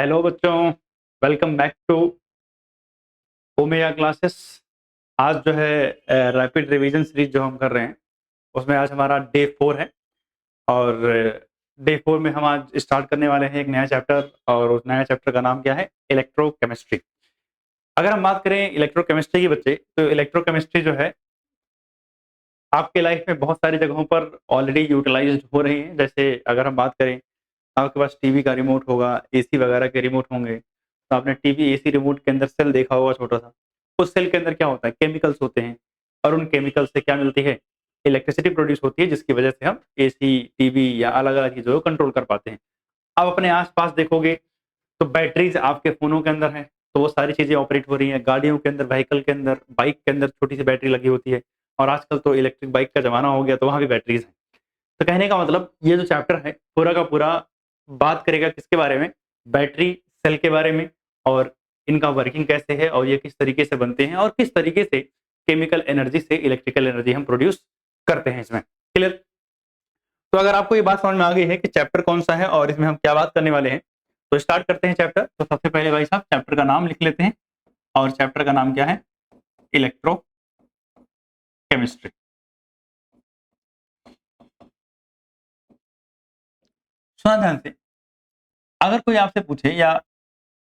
Hello बच्चों, welcome back to Omega Classes. आज जो है रैपिड रिवीजन सीरीज जो हम कर रहे हैं उसमें आज हमारा डे 4 है। और डे 4 में हम आज स्टार्ट करने वाले हैं एक नया चैप्टर, और उस नया चैप्टर का नाम क्या है? इलेक्ट्रोकेमिस्ट्री। अगर हम बात करें इलेक्ट्रोकेमिस्ट्री की बच्चे, तो इलेक्ट्रोकेमिस्ट्री जो है आपके लाइफ में बहुत सारी जगहों पर ऑलरेडी यूटिलाइज्ड हो रही है। जैसे अगर हम बात करें, आपके पास टीवी का रिमोट होगा, एसी वगैरह के रिमोट होंगे, तो आपने टीवी एसी रिमोट के अंदर सेल देखा होगा छोटा सा। उस सेल के अंदर क्या होता है? केमिकल्स होते हैं, और उन केमिकल्स से क्या मिलती है? इलेक्ट्रिसिटी प्रोड्यूस होती है, जिसकी वजह से हम एसी, टीवी या अलग अलग चीज़ों को कंट्रोल कर पाते हैं। आप अपने आसपास देखोगे तो बैटरीज आपके फ़ोनों के अंदर हैं, तो वो सारी चीज़ें ऑपरेट हो रही हैं। गाड़ियों के अंदर, व्हीकल के अंदर, बाइक के अंदर छोटी सी बैटरी लगी होती है, और आजकल तो इलेक्ट्रिक बाइक का ज़माना हो गया, तो वहाँ भी बैटरीज हैं। तो कहने का मतलब, ये जो चैप्टर है पूरा का पूरा बात करेगा किसके बारे में? बैटरी सेल के बारे में, और इनका वर्किंग कैसे है, और ये किस तरीके से बनते हैं, और किस तरीके से केमिकल एनर्जी से इलेक्ट्रिकल एनर्जी हम प्रोड्यूस करते हैं इसमें। क्लियर? तो अगर आपको ये बात समझ में आ गई है कि चैप्टर कौन सा है और इसमें हम क्या बात करने वाले हैं, तो स्टार्ट करते हैं चैप्टर। तो सबसे पहले भाई साहब चैप्टर का नाम लिख लेते हैं, और चैप्टर का नाम क्या है? इलेक्ट्रोकेमिस्ट्री। सुना ध्यान से। अगर कोई आपसे पूछे या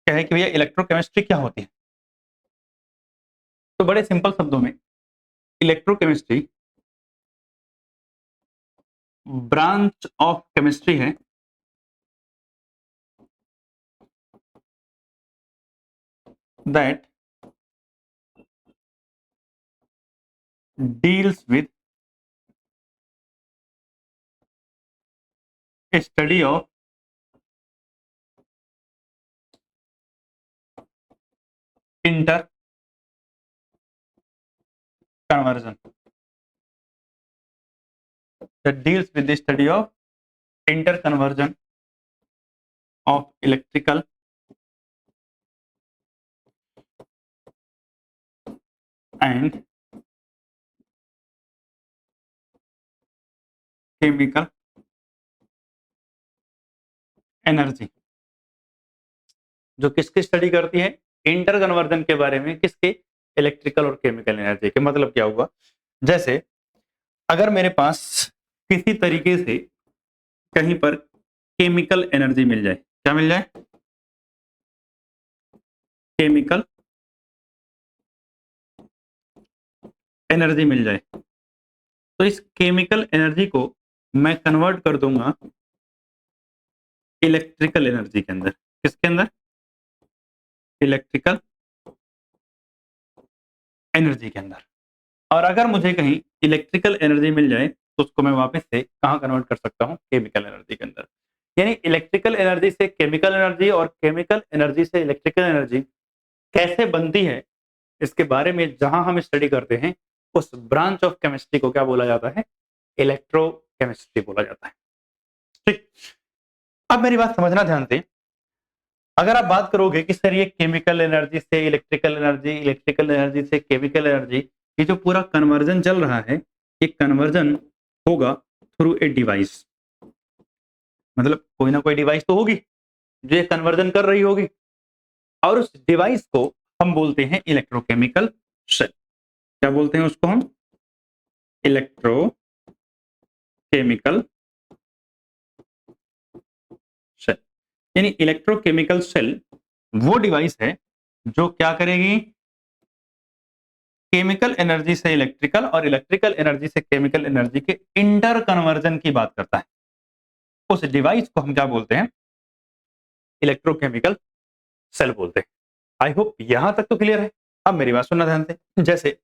कहे कि भैया इलेक्ट्रोकेमिस्ट्री क्या होती है, तो बड़े सिंपल शब्दों में इलेक्ट्रोकेमिस्ट्री ब्रांच ऑफ केमिस्ट्री है that deals with a study of interconversion, that deals with the study of interconversion of electrical and chemical energy. जो किसकी स्टडी करती है? इंटर कन्वर्जन के बारे में। किसके? इलेक्ट्रिकल और केमिकल एनर्जी के। मतलब क्या हुआ? जैसे अगर मेरे पास किसी तरीके से कहीं पर केमिकल एनर्जी मिल जाए, क्या मिल जाए? केमिकल एनर्जी मिल जाए, तो इस केमिकल एनर्जी को मैं कन्वर्ट कर दूंगा इलेक्ट्रिकल एनर्जी के अंदर। किसके अंदर? इलेक्ट्रिकल एनर्जी के अंदर। और अगर मुझे कहीं इलेक्ट्रिकल एनर्जी मिल जाए, तो उसको मैं वापस से कहाँ कन्वर्ट कर सकता हूँ? केमिकल एनर्जी के अंदर। यानी इलेक्ट्रिकल एनर्जी से केमिकल एनर्जी, और केमिकल एनर्जी से इलेक्ट्रिकल एनर्जी कैसे बनती है, इसके बारे में जहां हम स्टडी करते हैं, उस ब्रांच ऑफ केमिस्ट्री को क्या बोला जाता है? इलेक्ट्रोकेमिस्ट्री बोला जाता है। ठीक। अब मेरी बात समझना ध्यान से। अगर आप बात करोगे कि सर ये केमिकल एनर्जी से इलेक्ट्रिकल एनर्जी, इलेक्ट्रिकल एनर्जी से केमिकल एनर्जी, ये जो पूरा कन्वर्जन चल रहा है, ये कन्वर्जन होगा थ्रू ए डिवाइस। मतलब कोई ना कोई डिवाइस तो होगी जो ये कन्वर्जन कर रही होगी, और उस डिवाइस को हम बोलते हैं इलेक्ट्रोकेमिकल सेल। क्या बोलते हैं उसको हम? Electrochemical cell. यानी इलेक्ट्रोकेमिकल सेल वो डिवाइस है जो क्या करेगी? केमिकल एनर्जी से इलेक्ट्रिकल और इलेक्ट्रिकल एनर्जी से केमिकल एनर्जी के इंटर कन्वर्जन की बात करता है। उस डिवाइस को हम क्या बोलते हैं? इलेक्ट्रोकेमिकल सेल बोलते हैं। आई होप यहां तक तो क्लियर है। अब मेरी बात सुनना ध्यान से। जैसे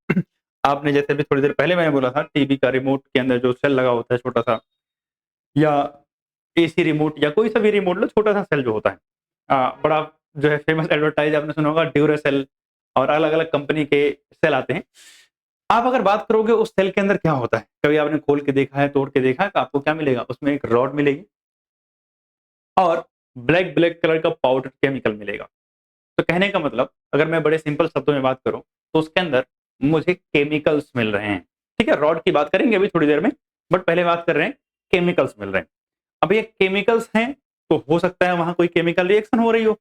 आपने, जैसे अभी थोड़ी देर पहले मैंने बोला था, टीवी का रिमोट के अंदर जो सेल लगा होता है छोटा सा, या एसी रिमोट, या कोई सा भी रिमोट लो, छोटा सा सेल जो होता है, बड़ा जो है फेमस एडवर्टाइज आपने सुना होगा, ड्यूरासेल, और अलग अलग कंपनी के सेल आते हैं। आप अगर बात करोगे उस सेल के अंदर क्या होता है, कभी आपने खोल के देखा है, तोड़ के देखा है, तो आपको क्या मिलेगा? उसमें एक रॉड मिलेगी और ब्लैक ब्लैक कलर का पाउडर केमिकल मिलेगा। तो कहने का मतलब, अगर मैं बड़े सिंपल शब्दों में बात करूं, तो उसके अंदर मुझे केमिकल्स मिल रहे हैं। ठीक है, रॉड की बात करेंगे अभी थोड़ी देर में, बट पहले बात कर रहे हैं केमिकल्स मिल रहे हैं। अब ये केमिकल्स हैं, तो हो सकता है वहां कोई केमिकल रिएक्शन हो रही हो,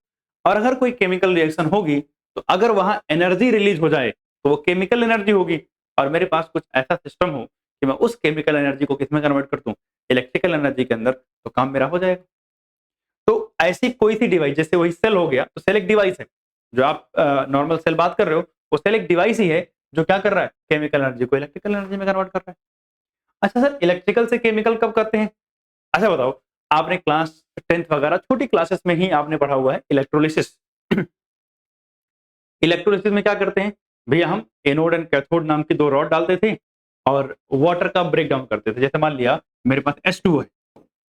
और अगर कोई केमिकल रिएक्शन होगी तो अगर वहां एनर्जी रिलीज हो जाए तो वो केमिकल एनर्जी होगी, और मेरे पास कुछ ऐसा सिस्टम हो कि मैं उस केमिकल एनर्जी को किसमें कन्वर्ट कर दूं, इलेक्ट्रिकल एनर्जी के अंदर, तो काम मेरा हो जाएगा। तो ऐसी कोई सी डिवाइस, जैसे वही सेल हो गया, तो सेल एक डिवाइस है, जो आप नॉर्मल सेल बात कर रहे हो, वो सेल एक डिवाइस ही है जो क्या कर रहा है, केमिकल एनर्जी को इलेक्ट्रिकल एनर्जी में कन्वर्ट कर रहा है। अच्छा सर, इलेक्ट्रिकल से केमिकल कब करते हैं? अच्छा बताओ, आपने क्लास 10th वगैरह छोटी क्लासेस में ही आपने पढ़ा हुआ है इलेक्ट्रोलिसिस। इलेक्ट्रोलिसिस में क्या करते हैं भैया, हम एनोड एंड कैथोड नाम की दो रॉड डालते थे और वाटर का ब्रेक डाउन करते थे। जैसे मान लिया मेरे पास H2 है,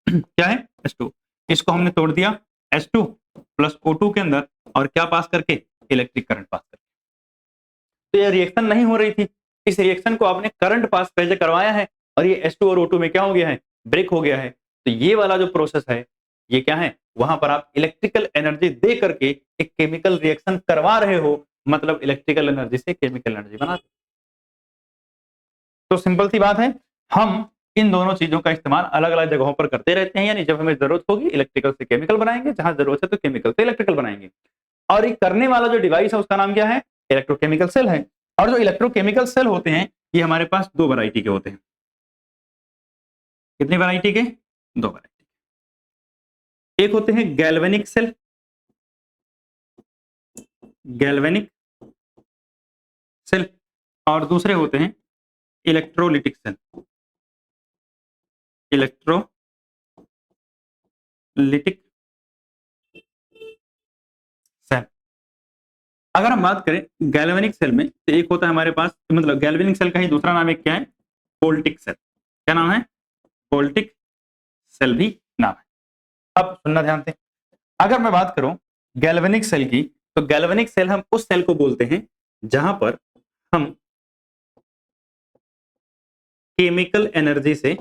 क्या है H2, इसको हमने तोड़ दिया H2 प्लस O2 के अंदर, और क्या पास करके, इलेक्ट्रिक करंट पास करके। तो ये रिएक्शन नहीं हो रही थी, इस रिएक्शन को आपने करंट पास पहले करवाया है, और ये H2 और O2 में क्या हो गया है, ब्रेक हो गया है। तो ये वाला जो प्रोसेस है, ये क्या है, वहां पर आप इलेक्ट्रिकल एनर्जी दे करके एक केमिकल रिएक्शन करवा रहे हो, मतलब इलेक्ट्रिकल एनर्जी से केमिकल एनर्जी बना। तो सिंपल सी बात है, हम इन दोनों चीजों का इस्तेमाल अलग अलग जगहों पर करते रहते हैं, यानी जब हमें जरूरत होगी इलेक्ट्रिकल से केमिकल बनाएंगे, जहां जरूरत है तो केमिकल से इलेक्ट्रिकल बनाएंगे। और ये करने वाला जो डिवाइस है उसका नाम क्या है, इलेक्ट्रोकेमिकल सेल है। और जो इलेक्ट्रोकेमिकल सेल होते हैं, ये हमारे पास दो वैरायटी के होते हैं। कितनी वैरायटी के, दो वैरायटी। एक होते हैं गैल्वेनिक सेल, गैल्वेनिक सेल, और दूसरे होते हैं इलेक्ट्रोलिटिक सेल, इलेक्ट्रोलिटिक सेल। अगर हम बात करें गैल्वेनिक सेल में, तो एक होता है हमारे पास, मतलब गैल्वेनिक सेल का ही दूसरा नाम एक क्या है, वोल्टिक सेल। क्या नाम है, वोल्टिक सेल भी नाम है। अब सुनना ध्यान से, अगर मैं बात करूं गैल्वेनिक सेल की, तो गैल्वेनिक सेल हम उस सेल को बोलते हैं जहां पर हम केमिकल एनर्जी से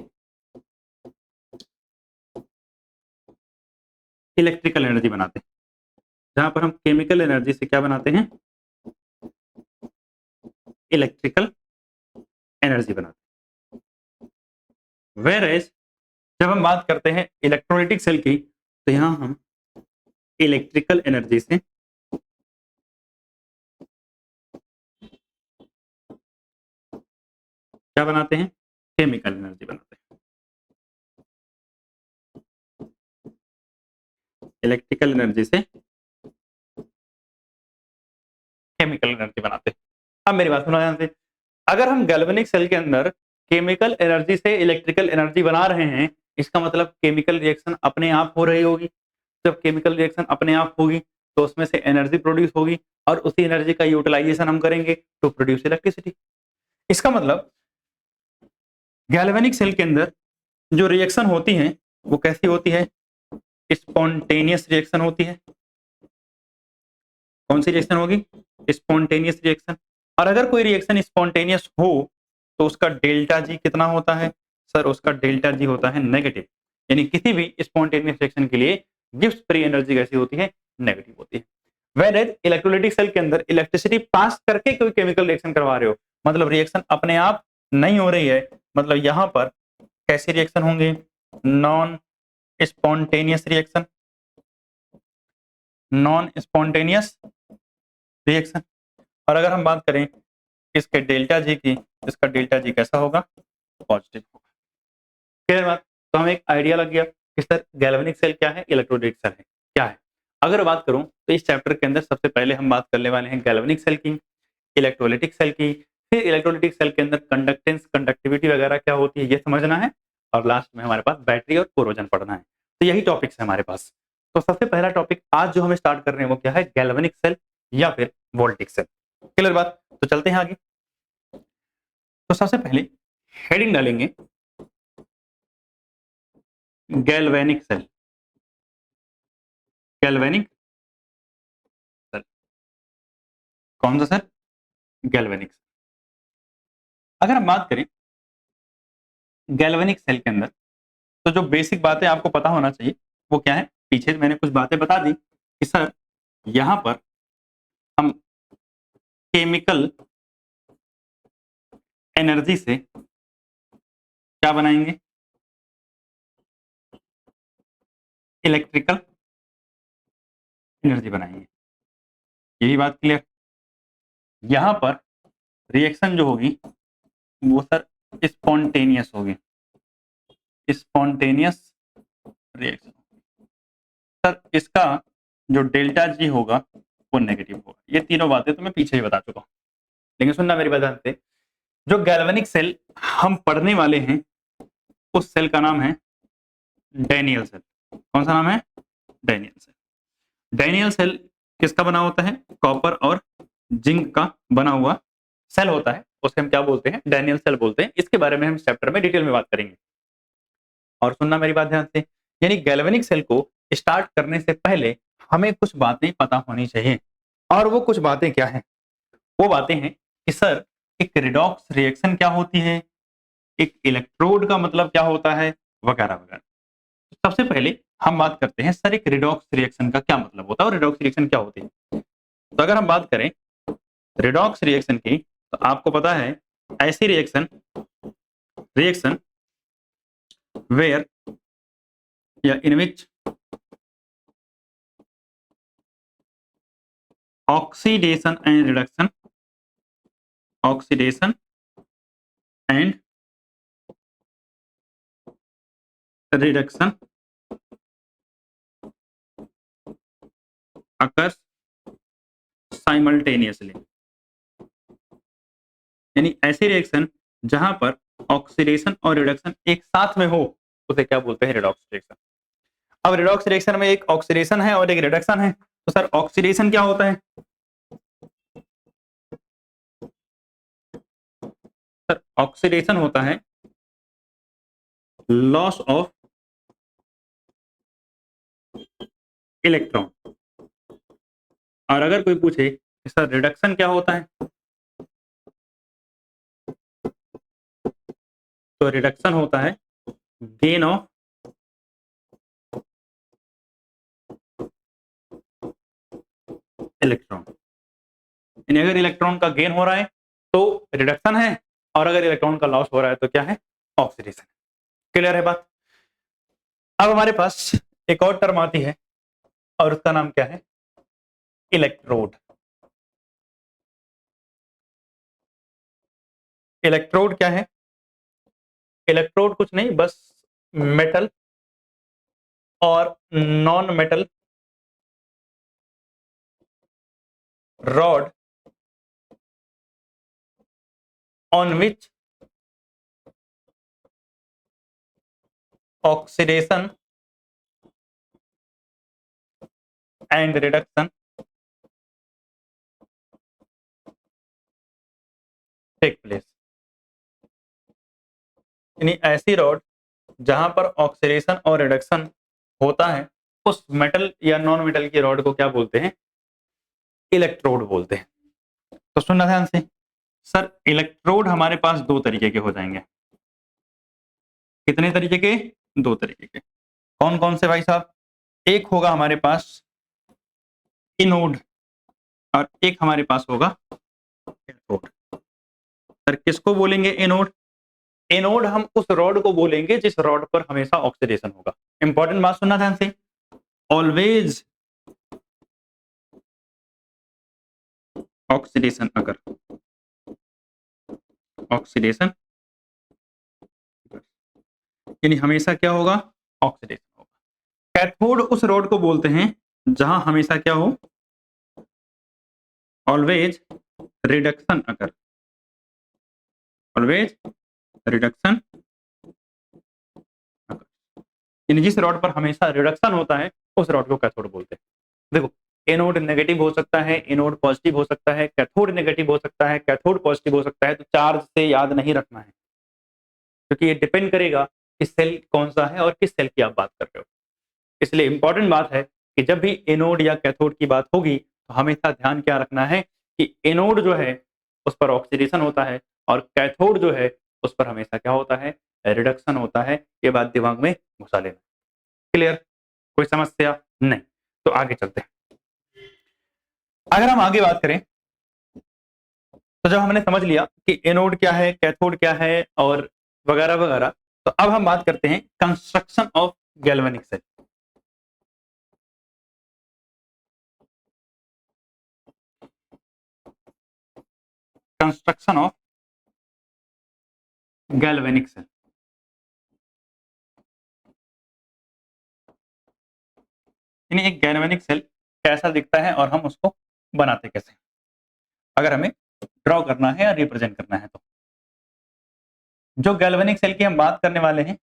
इलेक्ट्रिकल एनर्जी बनाते हैं, जहां पर हम केमिकल एनर्जी से क्या बनाते हैं, इलेक्ट्रिकल एनर्जी बनाते हैं। वेयर एज जब हम बात करते हैं इलेक्ट्रोलिटिक सेल की, तो यहां हम इलेक्ट्रिकल एनर्जी से क्या बनाते हैं, केमिकल एनर्जी बनाते हैं, इलेक्ट्रिकल एनर्जी से केमिकल एनर्जी बनाते हैं। अब मेरी बात सुनो ध्यान से, अगर हम गैल्वेनिक सेल के अंदर केमिकल एनर्जी से इलेक्ट्रिकल एनर्जी बना रहे हैं, इसका मतलब केमिकल रिएक्शन अपने आप हो रही होगी। जब केमिकल रिएक्शन अपने आप होगी तो उसमें से एनर्जी प्रोड्यूस होगी, और उसी एनर्जी का यूटिलाइजेशन हम करेंगे टू प्रोड्यूस इलेक्ट्रिसिटी। इसका मतलब गैल्वेनिक सेल के अंदर जो रिएक्शन होती है वो कैसी होती है, स्पॉन्टेनियस रिएक्शन होती है। कौन सी रिएक्शन होगी, स्पॉन्टेनियस रिएक्शन। और अगर कोई रिएक्शन स्पॉन्टेनियस हो तो उसका डेल्टा जी कितना होता है, सर उसका डेल्टा जी होता है नेगेटिव। यानी किसी भी स्पॉन्टेनियस रिएक्शन के लिए गिब्स फ्री एनर्जी कैसी होती है, नेगेटिव होती है। वेयर इलेक्ट्रोलाइटिक सेल के अंदर इलेक्ट्रिसिटी पास करके कोई केमिकल रिएक्शन करवा रहे हो, मतलब रिएक्शन अपने आप नहीं हो रही है, मतलब यहां पर कैसी रिएक्शन होंगे, non spontaneous reaction, non spontaneous reaction. और अगर हम बात करें इसके डेल्टा जी की, इसका डेल्टा जी कैसा होगा, पॉजिटिव होगा। क्लियर बात। तो हमें एक आइडिया लग गया कि सर गैल्वेनिक सेल क्या है, इलेक्ट्रोलाइटिक सेल है क्या है। अगर बात करूं तो इस चैप्टर के अंदर सबसे पहले हम बात करने वाले हैं गैल्वेनिक सेल की, इलेक्ट्रोलाइटिक सेल की, फिर इलेक्ट्रोलाइटिक सेल के अंदर कंडक्टेंस, कंडक्टिविटी वगैरह क्या होती है ये समझना है, और लास्ट में हमारे पास बैटरी और कोरोजन पढ़ना है। तो यही टॉपिक्स है हमारे पास। तो सबसे पहला टॉपिक आज जो हमें स्टार्ट कर रहे हैं वो क्या है, गैल्वेनिक सेल या फिर वोल्टिक सेल। क्लियर बात। तो चलते हैं आगे। तो सबसे पहले हेडिंग डालेंगे गैल्वेनिक सेल, गैल्वेनिक सेल। कौन सा सर, गैल्वेनिक सेल। अगर हम बात करें गैल्वेनिक सेल के अंदर, तो जो बेसिक बातें आपको पता होना चाहिए वो क्या है, पीछे मैंने कुछ बातें बता दी कि सर यहां पर हम केमिकल एनर्जी से क्या बनाएंगे, इलेक्ट्रिकल एनर्जी बनाएंगे। यही बात क्लियर। यहां पर रिएक्शन जो होगी वो सर स्पॉन्टेनियस होगी, स्पॉन्टेनियस रिएक्शन। सर इसका जो डेल्टा जी होगा वो नेगेटिव होगा। ये तीनों बातें तो मैं पीछे ही बता चुका हूं, लेकिन सुनना मेरी बात ध्यान से। जो गैल्वेनिक सेल हम पढ़ने वाले हैं उस सेल का नाम है डैनियल सेल। कौन सा नाम है? Daniel cell. डैनियल सेल किसका बना होता है? कॉपर और जिंक का बना हुआ सेल होता है, उसे हम क्या बोलते हैं? डैनियल सेल बोलते हैं। इसके बारे में हम चैप्टर में डिटेल में बात करेंगे। और सुनना मेरी बात ध्यान से, यानी गैल्वेनिक सेल को स्टार्ट करने से पहले हमें कुछ बातें पता होनी चाहिए। और वो कुछ बातें क्या हैं? वो बातें हैं कि सर एक रिडॉक्स रिएक्शन क्या होती है, एक इलेक्ट्रोड का मतलब क्या होता है, वगैरह वगैरह। सबसे पहले हम बात करते हैं सर एक रिडॉक्स रिएक्शन का क्या मतलब होता है और रिडॉक्स रिएक्शन क्या होती है। तो अगर हम बात करें रिडॉक्स रिएक्शन की, तो आपको पता है ऐसी रिएक्शन वेयर या in which oxidation and reduction and reduction occurs simultaneously. यानी ऐसी रिएक्शन जहां पर ऑक्सीडेशन और रिडक्शन एक साथ में हो उसे क्या बोलते हैं? Redox reaction. अब रिडॉक्स रिएक्शन में एक ऑक्सीडेशन है और एक रिडक्शन है। तो सर ऑक्सीडेशन क्या होता है? सर ऑक्सीडेशन होता है लॉस ऑफ इलेक्ट्रॉन। और अगर कोई पूछे कि सर रिडक्शन क्या होता है, तो रिडक्शन होता है गेन ऑफ इलेक्ट्रॉन। यानी अगर इलेक्ट्रॉन का गेन हो रहा है तो रिडक्शन है, और अगर इलेक्ट्रॉन का लॉस हो रहा है तो क्या है? ऑक्सीडेशन। क्लियर है बात? अब हमारे पास एक और टर्म आती है और उसका नाम क्या है? इलेक्ट्रोड। इलेक्ट्रोड क्या है? इलेक्ट्रोड कुछ नहीं, बस मेटल और non metal rod on which oxidation and reduction take place. यानी ऐसी रॉड जहां पर ऑक्सीडेशन और रिडक्शन होता है, उस मेटल या नॉन मेटल की रॉड को क्या बोलते हैं? इलेक्ट्रोड बोलते हैं। तो सुनना ध्यान से। सर इलेक्ट्रोड हमारे पास दो तरीके के हो जाएंगे। कितने तरीके के? दो तरीके के। कौन कौन से भाई साहब? एक होगा हमारे पास एनोड और एक हमारे पास होगा कैथोड। सर किसको बोलेंगे एनोड? एनोड हम उस रॉड को बोलेंगे जिस रॉड पर हमेशा ऑक्सीडेशन होगा। इंपॉर्टेंट बात सुनना ध्यान से। ऑलवेज ऑक्सीडेशन, अगर ऑक्सीडेशन यानी हमेशा क्या होगा? ऑक्सीडेशन होगा। कैथोड उस रॉड को बोलते हैं जहां हमेशा क्या हो? ऑलवेज रिडक्शन अगर, ऑलवेज रिडक्शन अगर। यानी जिस रॉड पर हमेशा रिडक्शन होता है उस रॉड को कैथोड बोलते हैं। देखो, एनोड नेगेटिव हो सकता है, एनोड पॉजिटिव हो सकता है, कैथोड नेगेटिव हो सकता है, कैथोड पॉजिटिव हो सकता है। तो चार्ज से याद नहीं रखना है, क्योंकि ये डिपेंड करेगा कि सेल कौन सा है और किस सेल की आप बात कर रहे हो। इसलिए इंपॉर्टेंट बात है कि जब भी एनोड या कैथोड की बात होगी तो हमेशा ध्यान क्या रखना है कि एनोड जो है उस पर ऑक्सीडेशन होता है और कैथोड जो है उस पर हमेशा क्या होता है? रिडक्शन होता है। ये बात दिमाग में घुसा लेना। क्लियर? कोई समस्या नहीं? तो आगे चलते हैं। अगर हम आगे बात करें तो जब हमने समझ लिया कि एनोड क्या है, कैथोड क्या है और वगैरह वगैरह, तो अब हम बात करते हैं construction of galvanic cell. Construction of galvanic cell. यानी एक गैल्वेनिक सेल कैसा दिखता है और हम उसको बनाते कैसे, अगर हमें ड्रॉ करना है या रिप्रेजेंट करना है तो। जो गैल्वेनिक सेल की हम बात करने वाले हैं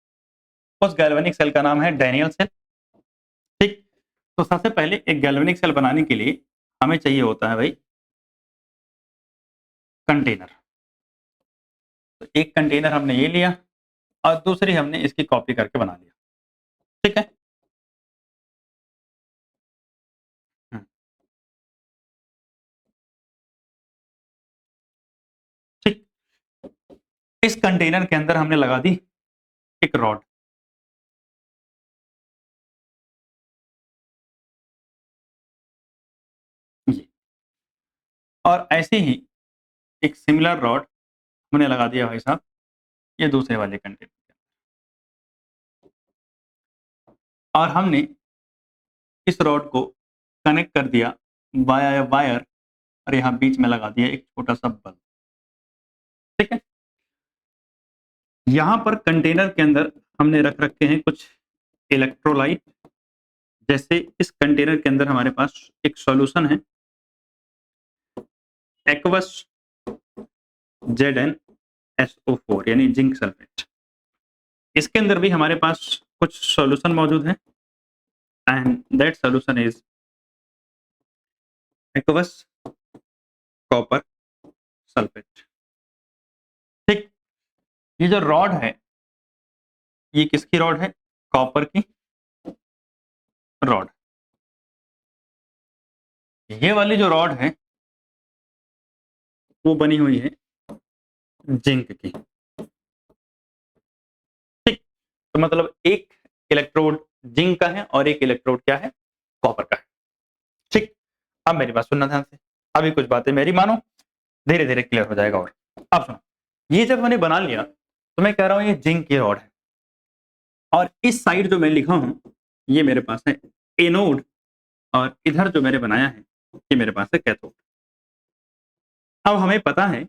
उस गैल्वेनिक सेल का नाम है डैनियल सेल। ठीक, तो सबसे पहले एक गैल्वेनिक सेल बनाने के लिए हमें चाहिए होता है भाई कंटेनर। तो एक कंटेनर हमने ये लिया और दूसरी हमने इसकी कॉपी करके बना लिया। ठीक है, ठीक। इस कंटेनर के अंदर हमने लगा दी एक रॉड। ये और ऐसे ही एक सिमिलर रॉड हमने लगा दिया भाई साहब ये दूसरे वाले कंटेनर और हमने इस रॉड को कनेक्ट कर दिया वाया वायर और यहाँ बीच में लगा दिया एक छोटा सा बल्ब। ठीक है, यहाँ पर कंटेनर के अंदर हमने रख रखे हैं कुछ इलेक्ट्रोलाइट। जैसे इस कंटेनर के अंदर हमारे पास एक सॉल्यूशन है एक्वस ZnSO4 यानी जिंक सल्फेट। इसके अंदर भी हमारे पास कुछ सॉल्यूशन मौजूद है and that solution is aqueous copper sulphate. ठीक, ये जो रॉड है ये किसकी रॉड है? कॉपर की रॉड। ये वाली जो रॉड है वो बनी हुई है जिंक की। ठीक, तो मतलब एक इलेक्ट्रोड जिंक का है और एक इलेक्ट्रोड क्या है? कॉपर का है। ठीक, अब मेरी बात सुनना ध्यान से, अभी कुछ बातें मेरी मानो, धीरे धीरे क्लियर हो जाएगा। और अब सुनो, ये जब मैंने बना लिया तो मैं कह रहा हूं ये जिंक की रॉड है और इस साइड जो मैं लिखा हूं ये मेरे पास है एनोड और इधर जो मैंने बनाया है ये मेरे पास है कैथोड। अब हमें पता है,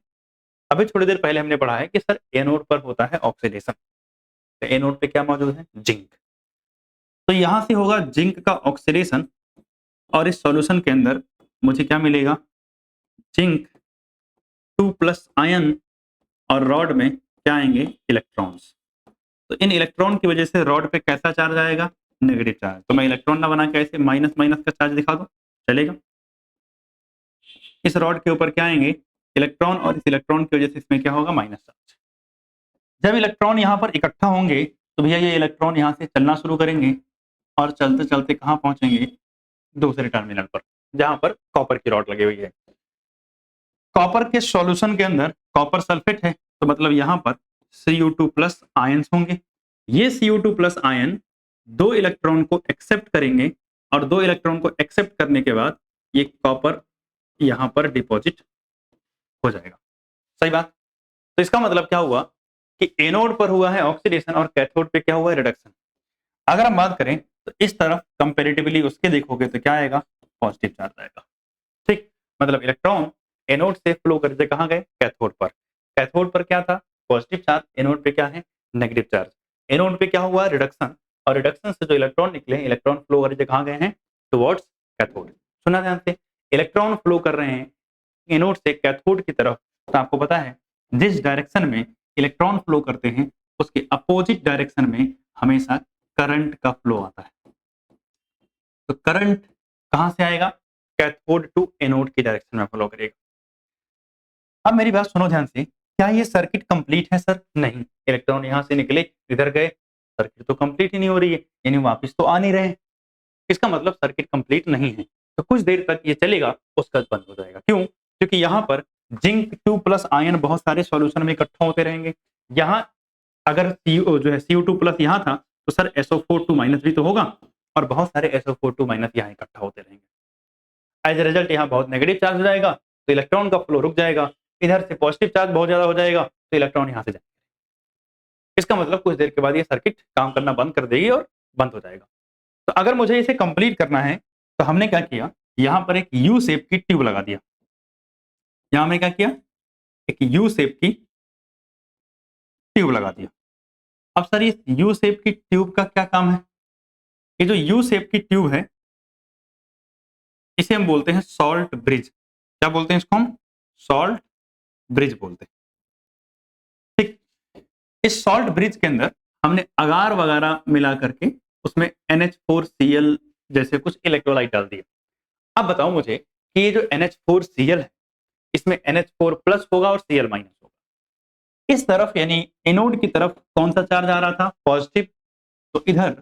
अभी थोड़ी देर पहले हमने पढ़ा है कि सर एनोड पर होता है ऑक्सीडेशन, तो एनोड पे क्या मौजूद है? जिंक। तो यहां से होगा जिंक का ऑक्सीडेशन और इस सॉल्यूशन के अंदर मुझे क्या मिलेगा? जिंक 2+ आयन और रॉड में क्या आएंगे? इलेक्ट्रॉन्स। तो इन इलेक्ट्रॉन की वजह से रॉड पे कैसा चार्ज आएगा? Negative charge. तो मैं इलेक्ट्रॉन ना बना के ऐसे माइनस माइनस का चार्ज दिखा दो, चलेगा? इस रॉड के ऊपर क्या आएंगे? इलेक्ट्रॉन और इस इलेक्ट्रॉन की वजह से इसमें क्या होगा? Minus charge. जब इलेक्ट्रॉन यहाँ पर इकट्ठा होंगे तो भैया ये इलेक्ट्रॉन यहाँ से चलना शुरू करेंगे और चलते चलते कहाँ पहुंचेंगे? दूसरे टर्मिनल पर जहां पर कॉपर की रॉड लगी हुई है। कॉपर के सॉल्यूशन के अंदर कॉपर सल्फेट है तो मतलब यहाँ पर Cu2+ आयंस होंगे। ये Cu2+ आयन दो इलेक्ट्रॉन को एक्सेप्ट करेंगे और दो इलेक्ट्रॉन को एक्सेप्ट करने के बाद ये कॉपर यहाँ पर डिपॉजिट हो जाएगा। सही बात। तो इसका मतलब क्या हुआ कि एनोड पर हुआ है ऑक्सीडेशन और कैथोड पे क्या हुआ है? रिडक्शन। अगर हम बात करें तो इस तरफ कंपैरेटिवली उसके देखोगे तो क्या आएगा? पॉजिटिव चार्ज आएगा। ठीक, मतलब इलेक्ट्रॉन एनोड से फ्लो करके कहां गए? कैथोड पर। कैथोड पर क्या था? Positive charge. एनोड पे क्या है? Negative charge. एनोड पे क्या हुआ? रिडक्शन। और रिडक्शन से जो इलेक्ट्रॉन निकले, इलेक्ट्रॉन फ्लो करके कहां गए हैं? Towards cathode. सुना ध्यान से, इलेक्ट्रॉन फ्लो कर रहे हैं एनोड से कैथोड की तरफ। तो आपको पता है जिस डायरेक्शन में इलेक्ट्रॉन फ्लो करते हैं उसके अपोजिट डायरेक्शन में हमेशा करंट का फ्लो आता है। तो करंट कहां से आएगा? कैथोड टू एनोड की डायरेक्शन में फ्लो करेगा। अब मेरी बात सुनो ध्यान से, क्या ये सर्किट कंप्लीट है? सर नहीं, इलेक्ट्रॉन यहां से निकले इधर गए, सर्किट तो कंप्लीट ही नहीं हो रही है, यानी वापस तो आ नहीं रहे। इसका मतलब सर्किट कंप्लीट नहीं है। तो कुछ देर तक ये चलेगा, उसका बंद हो जाएगा। क्यों? क्योंकि यहाँ पर जिंक 2+ आयन बहुत सारे सॉल्यूशन में इकट्ठा होते रहेंगे। यहाँ अगर CO जो है Cu2+ यहाँ था तो सर SO4 2- भी तो होगा और बहुत सारे SO4 2- यहाँ इकट्ठा होते रहेंगे। एज ए रिजल्ट यहाँ बहुत नेगेटिव चार्ज हो जाएगा तो इलेक्ट्रॉन का फ्लो रुक जाएगा। इधर से पॉजिटिव चार्ज बहुत ज्यादा हो जाएगा तो इलेक्ट्रॉन यहाँ से जाएगा। इसका मतलब कुछ देर के बाद ये सर्किट काम करना बंद कर देगी और बंद हो जाएगा। तो अगर मुझे इसे कंप्लीट करना है तो हमने क्या किया? यहाँ पर एक यू शेप की ट्यूब लगा दिया। यहाँ में क्या किया? एक यू शेप की ट्यूब लगा दिया। अब सर इस यू शेप की ट्यूब का क्या काम है? ये जो यू शेप की ट्यूब है इसे हम बोलते हैं सॉल्ट ब्रिज। क्या बोलते हैं इसको हम? सॉल्ट ब्रिज बोलते हैं। ठीक, इस सॉल्ट ब्रिज के अंदर हमने अगार वगैरह मिला करके उसमें NH4Cl जैसे कुछ इलेक्ट्रोलाइट डाल दिए। अब बताओ मुझे कि ये जो NH4Cl है इसमें NH4 प्लस होगा और Cl माइनस होगा। इस तरफ यानी एनोड की तरफ कौन सा चार्ज आ रहा था? पॉजिटिव। तो इधर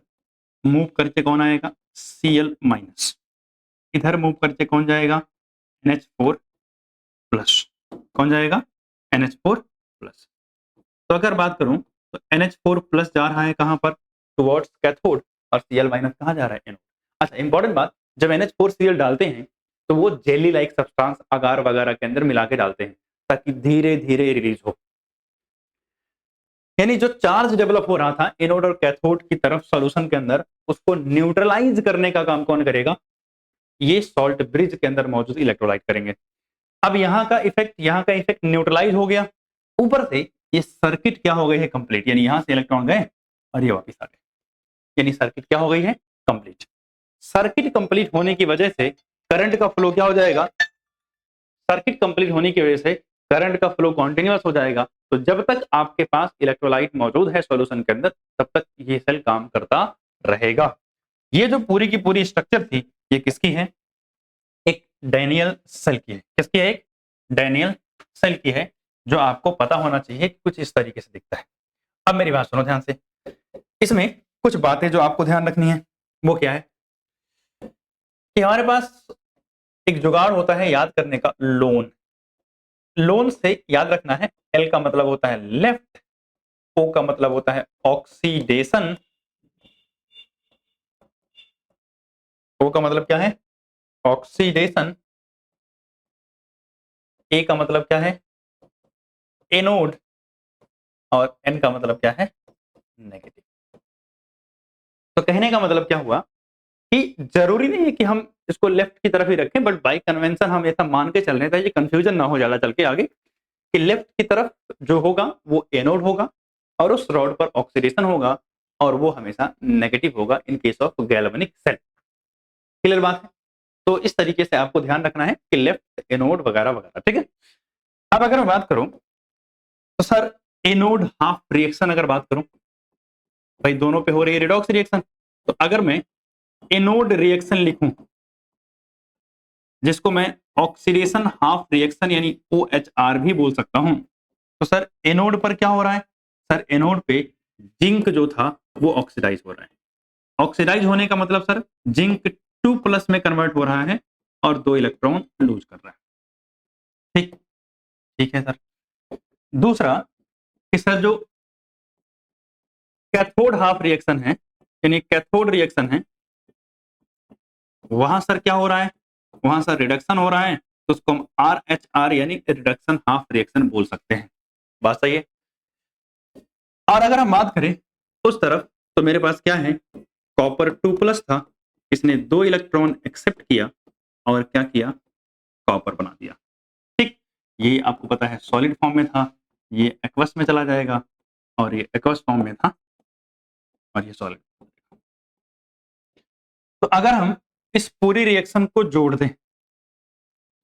मूव करके कौन आएगा? Cl minus. इधर मूव करके कौन जाएगा? NH4 plus. कौन जाएगा? NH4 plus. तो अगर बात करूं तो NH4 प्लस जा रहा है कहां पर? Towards cathode. और Cl माइनस कहां जा रहा है? एनोड। अच्छा, इंपॉर्टेंट बात, जब NH4Cl डालते हैं तो वो जेली लाइक सब्सटेंस अगार वगैरह के अंदर मिला के डालते हैं ताकि धीरे धीरे रिलीज हो। यानी जो चार्ज डेवलप हो रहा था एनोड और कैथोड की तरफ सॉल्यूशन के अंदर, उसको न्यूट्रलाइज करने का काम कौन करेगा? ये सॉल्ट ब्रिज के अंदर मौजूद इलेक्ट्रोलाइट करेंगे। अब यहाँ का इफेक्ट न्यूट्रलाइज हो गया। ऊपर से ये सर्किट क्या हो गई है? कंप्लीट। यानी यहां से इलेक्ट्रॉन गए और ये वापस आ गए, यानी सर्किट क्या हो गई है? कंप्लीट। सर्किट कंप्लीट होने की वजह से करंट का फ्लो क्या हो जाएगा? सर्किट कंप्लीट होने की वजह से करंट का फ्लो कॉन्टिन्यूअस हो जाएगा। तो जब तक आपके पास इलेक्ट्रोलाइट मौजूद है सॉल्यूशन के अंदर तब तक ये सेल काम करता रहेगा। ये जो पूरी की पूरी स्ट्रक्चर थी ये किसकी है? एक डैनियल सेल की है। किसकी है? एक डैनियल सेल की है, जो आपको पता होना चाहिए कि कुछ इस तरीके से दिखता है। अब मेरी बात सुनो ध्यान से। इसमें कुछ बातें जो आपको ध्यान रखनी है वो क्या है कि हमारे पास एक जुगाड़ होता है याद करने का, लोन। लोन से याद रखना है, एल का मतलब होता है लेफ्ट, ओ का मतलब होता है ऑक्सीडेशन, ओ का मतलब क्या है? ऑक्सीडेशन, ए का मतलब क्या है? एनोड, और एन का मतलब क्या है? नेगेटिव। तो कहने का मतलब क्या हुआ कि जरूरी नहीं है कि हम इसको लेफ्ट की तरफ ही रखें, बट बाय कन्वेंशन हम ऐसा मान के चल रहे थे, ये कंफ्यूजन ना हो ज्यादा चल के आगे, कि लेफ्ट की तरफ जो होगा वो एनोड होगा और उस रॉड पर ऑक्सीडेशन होगा और वो हमेशा नेगेटिव होगा in case of galvanic cell. Clear बात है? तो इस तरीके से आपको ध्यान रखना है कि लेफ्ट एनोड वगैरह वगैरह। ठीक है, अब अगर मैं बात करूं तो सर एनोड हाफ रिएक्शन अगर बात करूं, भाई दोनों पे हो रही है रिडॉक्स रिएक्शन, तो अगर मैं एनोड रिएक्शन लिखूं जिसको मैं ऑक्सीडेशन हाफ रिएक्शन यानी OHR भी बोल सकता हूं, तो सर एनोड पर क्या हो रहा है? सर एनोड पे जिंक जो था वो ऑक्सीडाइज हो रहा है। ऑक्सीडाइज होने का मतलब सर जिंक 2 प्लस में कन्वर्ट हो रहा है और 2 इलेक्ट्रॉन लूज कर रहा है। ठीक, ठीक है सर। दूसरा कि सर जो कैथोड हाफ रिएक्शन है यानी कैथोड रिएक्शन है, वहां सर क्या हो रहा है? वहां सर रिडक्शन हो रहा है, तो उसको हम RHR यानी रिडक्शन हाफ रिएक्शन बोल सकते हैं। बात सही है? और अगर हम बात करें उस तरफ तो मेरे पास क्या है? कॉपर 2 प्लस था, इसने 2 इलेक्ट्रॉन एक्सेप्ट किया और क्या किया? कॉपर बना दिया। ठीक, ये आपको पता है सॉलिड फॉर्म में था, ये एक्वस में चला जाएगा और ये एक्वस फॉर्म में था और ये सॉलिड। तो अगर हम इस पूरी रिएक्शन को जोड़ दें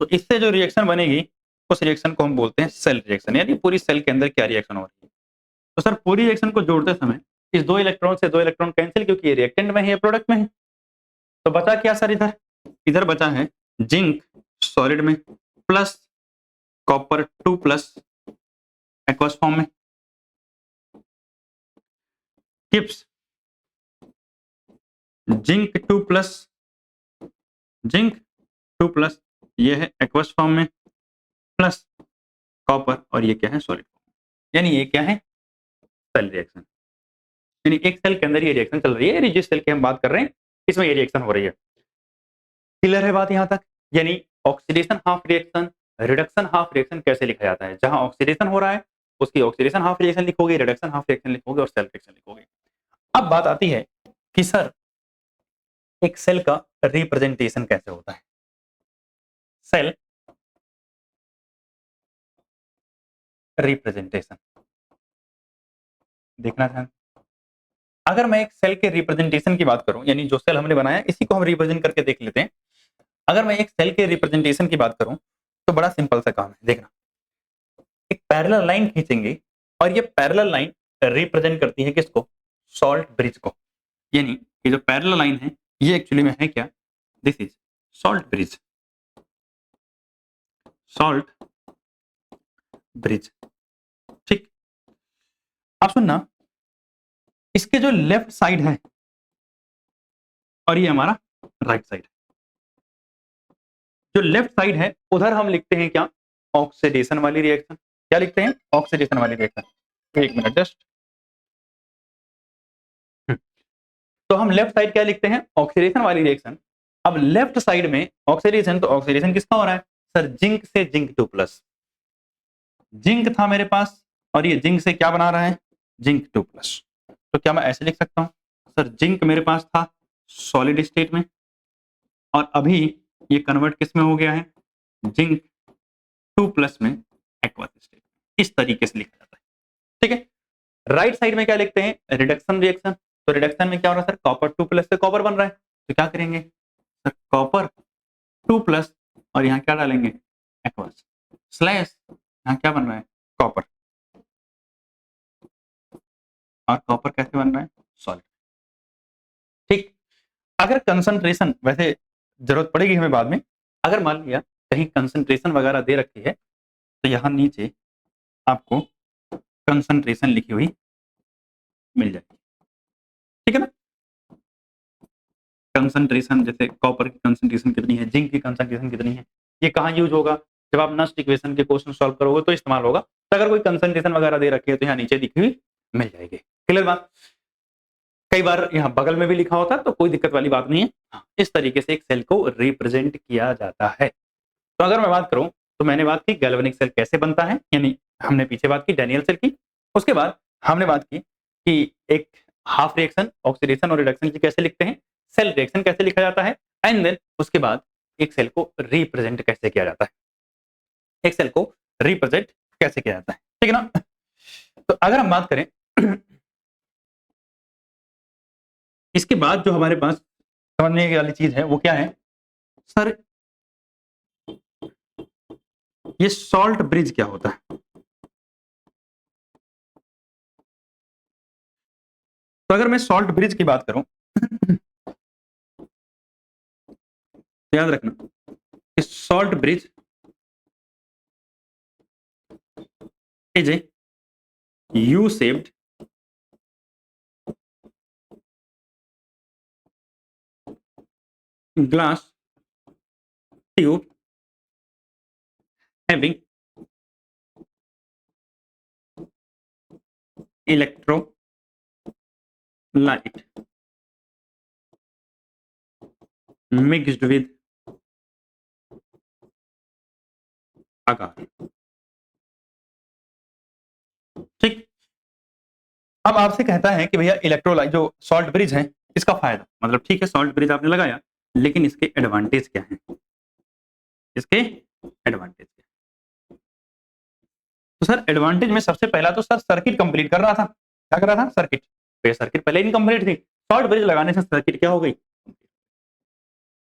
तो इससे जो रिएक्शन बनेगी उस रिएक्शन को हम बोलते हैं सेल रिएक्शन, यानी पूरी सेल के अंदर क्या रिएक्शन हो रही है। तो सर पूरी रिएक्शन को जोड़ते समय इस 2 इलेक्ट्रॉन से 2 इलेक्ट्रॉन कैंसिल, क्योंकि ये रिएक्टेंट में है, ये प्रोडक्ट में है। तो बचा क्या सर? इधर इधर बचा है जिंक सॉलिड में plus copper 2 plus aqueous form में, टिप्स जिंक 2 प्लस, जिंक 2 प्लस, ये है एक्वस फॉर्म में प्लस कॉपर और ये क्या है? Solid form. यानी ये क्या है? Cell reaction. यानी एक सेल के अंदर ये रिएक्शन चल रही है, जिस सेल की हम बात कर रहे हैं इसमें ये रिएक्शन हो रही है। क्लियर है बात यहां तक? यानी oxidation half reaction, reduction half reaction कैसे लिखा जाता है? जहां ऑक्सीडेशन हो रहा है उसकी ऑक्सीडेशन हाफ रिएक्शन लिखोगे, रिडक्शन हाफ रिएक्शन लिखोगे और सेल रिएक्शन लिखोगे। अब बात आती है कि सर एक सेल का रिप्रेजेंटेशन कैसे होता है? Cell representation. देखना था, अगर मैं एक सेल के रिप्रेजेंटेशन की बात करूं, यानी जो सेल हमने बनाया इसी को हम रिप्रेजेंट करके देख लेते हैं। अगर मैं एक सेल के रिप्रेजेंटेशन की बात करूं तो बड़ा सिंपल सा काम है। देखना, एक पैरेलल लाइन खींचेंगे और ये पैरेलल लाइन रिप्रेजेंट करती है किसको? सॉल्ट ब्रिज को। यानी ये जो पैरेलल लाइन है ये एक्चुअली में है क्या? This is salt bridge, salt bridge. ठीक, अब सुनना, इसके जो लेफ्ट साइड है और ये हमारा राइट साइड, जो लेफ्ट साइड है उधर हम लिखते हैं क्या? ऑक्सीडेशन वाली रिएक्शन। क्या लिखते हैं? ऑक्सीडेशन वाली रिएक्शन। एक मिनट जस्ट, तो हम लेफ्ट साइड क्या लिखते हैं? ऑक्सीडेशन वाली रिएक्शन। अब लेफ्ट साइड में ऑक्सीडेशन, तो ऑक्सीडेशन किसका हो रहा है? सर जिंक से जिंक 2+। जिंक था मेरे पास और ये जिंक से क्या बना रहा है? जिंक 2+। तो क्या मैं ऐसे लिख सकता हूं? सर जिंक मेरे पास था सॉलिड स्टेट में और अभी ये कन्वर्ट किस में हो गया है? जिंक 2+ में एक्वस स्टेट। इस तरीके से लिखा जाता है। ठीक है, राइट साइड में क्या लिखते हैं? Reduction reaction. तो रिडक्शन में क्या हो रहा है सर? कॉपर 2+ से कॉपर बन रहा है, तो क्या करेंगे सर? कॉपर 2+ और यहाँ क्या डालेंगे? एक्वस स्लैश, यहाँ क्या बन रहा है? कॉपर। और कॉपर कैसे बन रहा है? सॉल्ट। ठीक, अगर कंसंट्रेशन, वैसे जरूरत पड़ेगी हमें बाद में, अगर मान लिया कहीं कंसंट्रेशन वगैरह दे रखी है तो यहाँ नीचे आपको कंसंट्रेशन लिखी हुई मिल जाएगी। ठीक है ना? कंसंट्रेशन, जैसे कॉपर की कंसंट्रेशन कितनी है, जिंक की कंसंट्रेशन कितनी है, ये कहाँ यूज होगा? जब आप नस्ट इक्वेशन के क्वेश्चन सॉल्व करोगे तो इस्तेमाल होगा। तो अगर कोई कंसंट्रेशन वगैरह दे रखी है तो यहाँ नीचे लिखी हुई मिल जाएगी। क्लियर बात? कई बार यहाँ बगल में भी लिखा होता है तो कोई दिक्कत वाली बात नहीं है। इस तरीके से एक सेल को रिप्रेजेंट किया जाता है। तो अगर मैं बात करूं तो मैंने बात की गैल्वेनिक सेल कैसे बनता है, यानी हमने पीछे बात की डैनियल सेल की। उसके बाद हमने बात की कि एक हाफ रिएक्शन ऑक्सीडेशन और रिडक्शन की कैसे लिखते हैं, सेल रिएक्शन कैसे लिखा जाता है, एंड देन उसके बाद एक सेल को रिप्रेजेंट कैसे किया जाता है, एक सेल को रिप्रेजेंट कैसे किया जाता है। ठीक है ना? तो अगर हम बात करें इसके बाद जो हमारे पास समझने वाली चीज है वो क्या है सर? ये सॉल्ट ब्रिज क्या होता है? तो अगर मैं सॉल्ट ब्रिज की बात करूं तो याद रखना कि salt bridge is a U shaped glass tube having electrolyte mixed with agar। ठीक, अब आपसे कहता है कि भैया इलेक्ट्रोलाइट जो सॉल्ट ब्रिज है इसका फायदा, मतलब ठीक है सॉल्ट ब्रिज आपने लगाया लेकिन इसके एडवांटेज क्या है? इसके एडवांटेज क्या? तो सर एडवांटेज में सबसे पहला तो सर सर्किट कंप्लीट कर रहा था। क्या कर रहा था? सर्किट। तो ये सर्किट पहले ही इनकम्प्लीट थी, सॉल्ट ब्रिज लगाने से सर्किट क्या हो गई?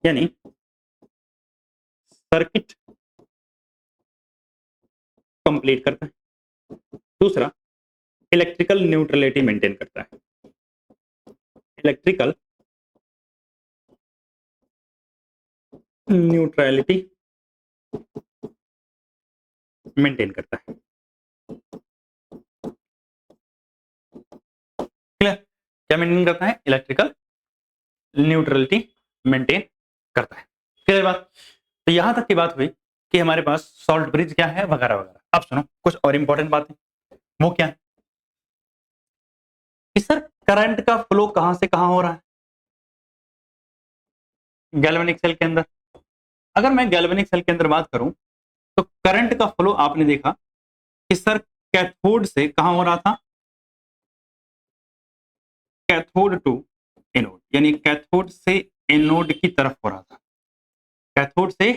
यानी सर्किट कंप्लीट करता है। दूसरा, इलेक्ट्रिकल न्यूट्रलिटी मेंटेन करता है, इलेक्ट्रिकल न्यूट्रलिटी मेंटेन करता है। क्लियर? क्या मेंटेन करता है? इलेक्ट्रिकल न्यूट्रलिटी मेंटेन करता है। क्लियर बात? तो यहां तक की बात हुई कि हमारे पास सॉल्ट ब्रिज क्या है वगैरह वगैरह। अब सुनो कुछ और इंपॉर्टेंट बात है, वो क्या है कि सर करंट का फ्लो कहां से कहां हो रहा है गैल्वेनिक सेल के अंदर? अगर मैं गैल्वेनिक सेल के अंदर बात करूं तो करंट का फ्लो आपने देखा कि सर कैथोड से कहां हो रहा था? कैथोड टू एनोड, यानी कैथोड से एनोड की तरफ हो रहा था। कैथोड से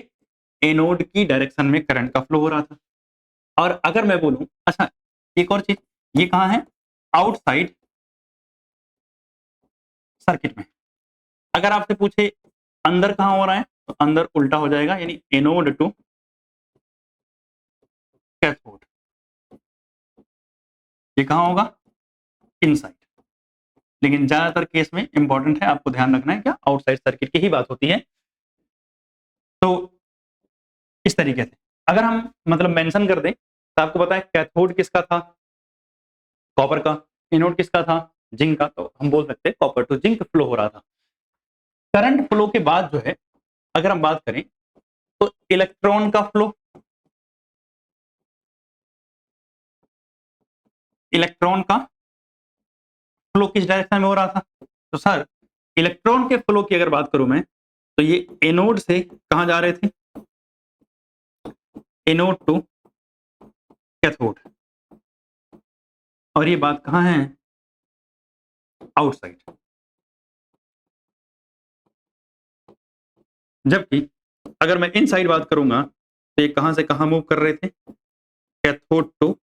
एनोड की डायरेक्शन में करंट का फ्लो हो रहा था। और अगर मैं बोलूं, अच्छा एक और चीज, ये कहाँ है, आउटसाइड सर्किट में। अगर आपसे पूछे अंदर कहाँ हो रहा है, तो अंदर उल्टा हो जाएगा, यानी एनोड टू कैथोड। ये कहाँ होगा, इनसाइड। लेकिन ज्यादातर केस में इंपॉर्टेंट है, आपको ध्यान रखना है क्या, आउटसाइड सर्किट की ही बात होती है। तो इस तरीके से अगर हम मतलब मेंशन कर दें, तो आपको पता है कैथोड किसका था, कॉपर का, एनोड किसका था, जिंक का, तो हम बोल सकते हैं कॉपर टू जिंक फ्लो हो रहा था। करंट फ्लो के बाद जो है, अगर हम बात करें, तो इलेक्ट्रॉन का फ्लो, इलेक्ट्रॉन का फ्लो किस डायरेक्शन में हो रहा था, तो सर इलेक्ट्रॉन के फ्लो की अगर बात करूं मैं, तो ये एनोड से कहां जा रहे थे, एनोड टू कैथोड, और ये बात कहां है, आउटसाइड। जबकि अगर मैं इनसाइड बात करूंगा, तो ये कहां से कहां मूव कर रहे थे, कैथोड टू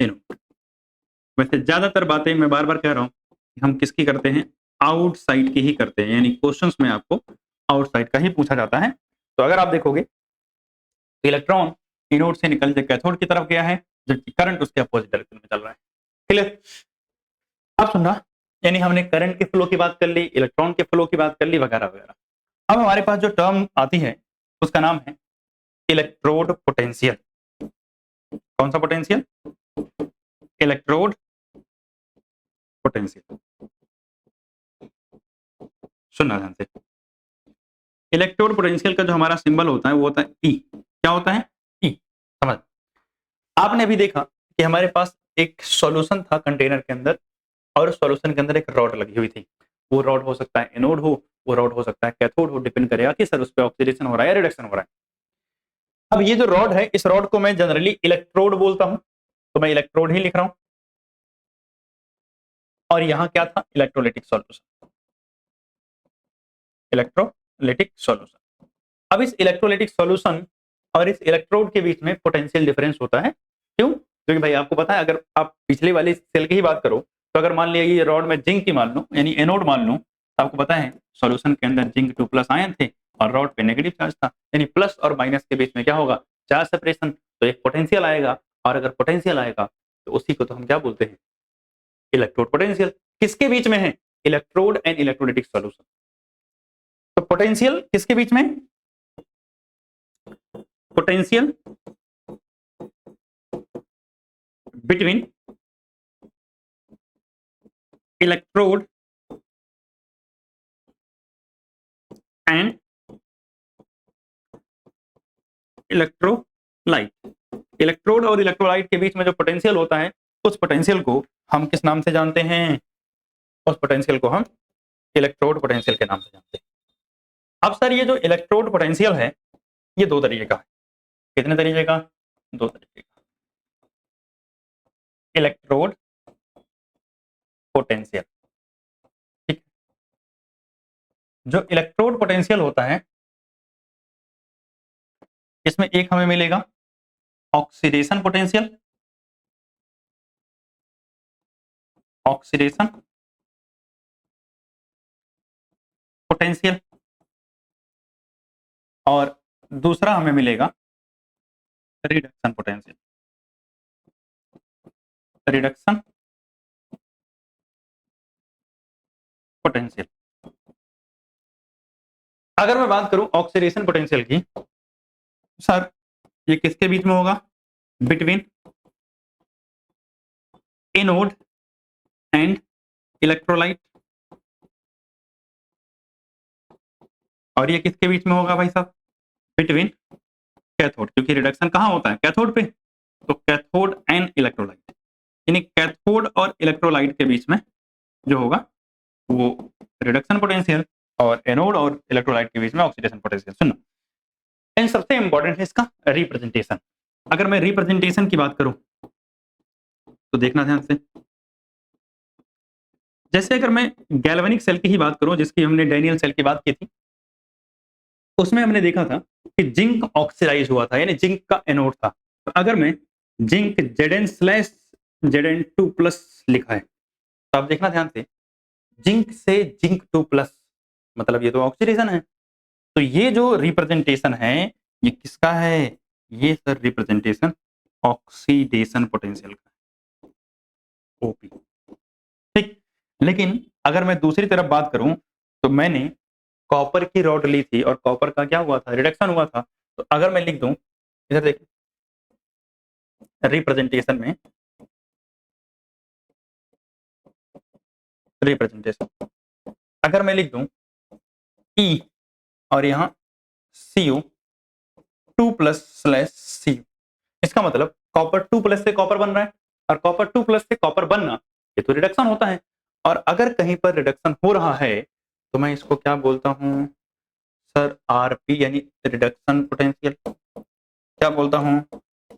एनोड। वैसे ज्यादातर बातें मैं बार बार कह रहा हूं कि हम किसकी करते हैं, आउटसाइड की ही करते हैं, यानी क्वेश्चंस में आपको आउटसाइड का ही पूछा जाता है। तो अगर आप देखोगे, तो इलेक्ट्रॉन एनोड से निकल के कैथोड की तरफ गया है, जबकि करंट उसके अपोजिट डायरेक्शन में चल रहा है। क्लियर, अब सुनना, यानी हमने करंट के फ्लो की बात कर ली, इलेक्ट्रॉन के फ्लो की बात कर ली, वगैरह वगैरह। अब हमारे पास जो टर्म आती है, उसका नाम है इलेक्ट्रोड पोटेंशियल। कौन सा पोटेंशियल, इलेक्ट्रोड पोटेंशियल। सुनना ध्यान से, इलेक्ट्रोड पोटेंशियल का जो हमारा सिंबल होता है वो होता है ई। क्या होता है, ई। समझ, आपने अभी देखा कि हमारे पास एक सॉल्यूशन था कंटेनर के अंदर, और सॉल्यूशन के अंदर एक रॉड लगी हुई थी। वो रॉड हो सकता है एनोड हो, वो रॉड हो सकता है कैथोड हो, डिपेंड करेगा कि सर उस पर ऑक्सीडेशन हो रहा है या रिडक्शन हो रहा है। अब ये जो रॉड है, इस रॉड को मैं जनरली इलेक्ट्रोड बोलता हूं, तो मैं इलेक्ट्रोड ही लिख रहा हूं। और यहां क्या था, इलेक्ट्रोलिटिक सॉल्यूशन, इलेक्ट्रोलिटिक सॉल्यूशन। अब इस इलेक्ट्रोलिटिक सॉल्यूशन और इस इलेक्ट्रोड के बीच में पोटेंशियल डिफरेंस होता है। क्यों, क्योंकि भाई आपको पता है, अगर आप पिछले वाली सेल की ही बात करो, तो अगर मान लिया ये रॉड में जिंक की मान लूं, यानी एनोड मान लूं, तो आपको पता है सॉल्यूशन के अंदर जिंक 2 प्लस आयन थे और रॉड पे नेगेटिव चार्ज था, यानी प्लस और माइनस के बीच में क्या होगा, चार्ज सेपरेशन, तो एक पोटेंशियल आएगा। और अगर पोटेंशियल आएगा, तो उसी को तो हम क्या बोलते हैं, इलेक्ट्रोड पोटेंशियल। किसके बीच में है, इलेक्ट्रोड एंड इलेक्ट्रोलिटिक सॉल्यूशन। तो पोटेंशियल किसके बीच में, potential between electrode and electrolyte. Electrode और इलेक्ट्रोलाइट के बीच में जो पोटेंशियल होता है, उस पोटेंशियल को हम किस नाम से जानते हैं, उस पोटेंशियल को हम इलेक्ट्रोड पोटेंशियल के नाम से जानते हैं। अब सर ये जो इलेक्ट्रोड पोटेंशियल है, ये दो तरीके का है। कितने तरीके का, दो तरीके का। इलेक्ट्रोड पोटेंशियल, ठीक, जो इलेक्ट्रोड पोटेंशियल होता है, इसमें एक हमें मिलेगा ऑक्सीडेशन पोटेंशियल, ऑक्सीडेशन पोटेंशियल, और दूसरा हमें मिलेगा रिडक्शन पोटेंशियल, रिडक्शन पोटेंशियल। अगर मैं बात करूं ऑक्सीडेशन पोटेंशियल की, सर ये किसके बीच में होगा, बिटवीन एनोड एंड इलेक्ट्रोलाइट। और ये किसके बीच में होगा भाई साहब, बिटवीन कैथोड, क्योंकि रिडक्शन कहां होता है, कैथोड पे, तो कैथोड एंड इलेक्ट्रोलाइट, यानी कैथोड और इलेक्ट्रोलाइट के बीच में जो होगा वो रिडक्शन पोटेंशियल, और एनोड और इलेक्ट्रोलाइट के बीच में ऑक्सीडेशन पोटेंशियल। सुनो, एंड सबसे इंपॉर्टेंट है इसका रिप्रेजेंटेशन। अगर मैं रिप्रेजेंटेशन की बात करूं, तो देखना ध्यान से, जैसे अगर मैं गैल्वेनिक सेल की ही बात करूं, जिसकी हमने डैनियल सेल की बात की थी, उसमें हमने देखा था कि जिंक ऑक्सीडाइज हुआ था, यानी जिंक का एनोड था। तो अगर मैं जिंक Zn/Zn2+ लिखा है, तो आप देखना ध्यान से, जिंक से जिंक 2+, मतलब ये तो ऑक्सीडेशन है। तो ये जो रिप्रेजेंटेशन है ये किसका है? ये सर रिप्रेजेंटेशन ऑक्सीडेशन पोटेंशियल का, ओपी। ठीक, लेकिन अगर मैं दूसरी तरफ बात करूं तो मैंने कॉपर की रॉड ली थी और कॉपर का क्या हुआ था? रिडक्शन हुआ था। तो अगर मैं लिख दूं, इधर देखिए रिप्रेजेंटेशन में, रिप्रेजेंटेशन अगर मैं लिख दूं ई और यहाँ Cu2+/Cu, इसका मतलब कॉपर 2+ से कॉपर बन रहा है, और कॉपर 2+ से कॉपर बनना ये तो रिडक्शन होता है। और अगर कहीं पर रिडक्शन हो रहा है तो मैं इसको क्या बोलता हूं सर? आरपी, यानी रिडक्शन पोटेंशियल। क्या बोलता हूं?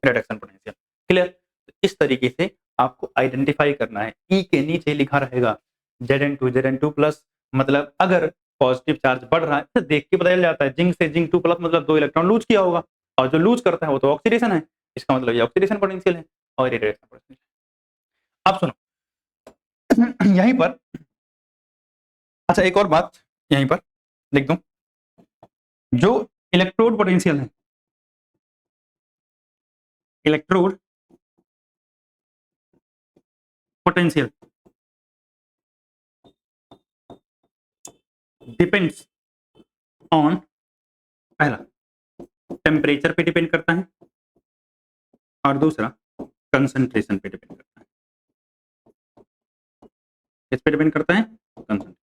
Reduction potential. क्लियर? इस तरीके से आपको आइडेंटिफाई करना है। ई के नीचे लिखा रहेगा Zn2+, मतलब अगर पॉजिटिव चार्ज बढ़ रहा है तो देख के बदल जाता है, जिंक से जिंक 2+ मतलब 2 इलेक्ट्रॉन लूज किया होगा, और जो लूज करता है वो तो ऑक्सीडेशन है, इसका मतलब ये ऑक्सीडेशन पोटेंशियल है और ये रिडक्शन पोटेंशियल है। अब सुनो यहीं पर, अच्छा एक और बात यहीं पर लिख दूं, जो इलेक्ट्रोड पोटेंशियल है, इलेक्ट्रोड पोटेंशियल डिपेंड्स ऑन, पहला टेम्परेचर पे डिपेंड करता है और दूसरा कंसंट्रेशन पे डिपेंड करता है। किस पे डिपेंड करता है? कंसंट्रेशन,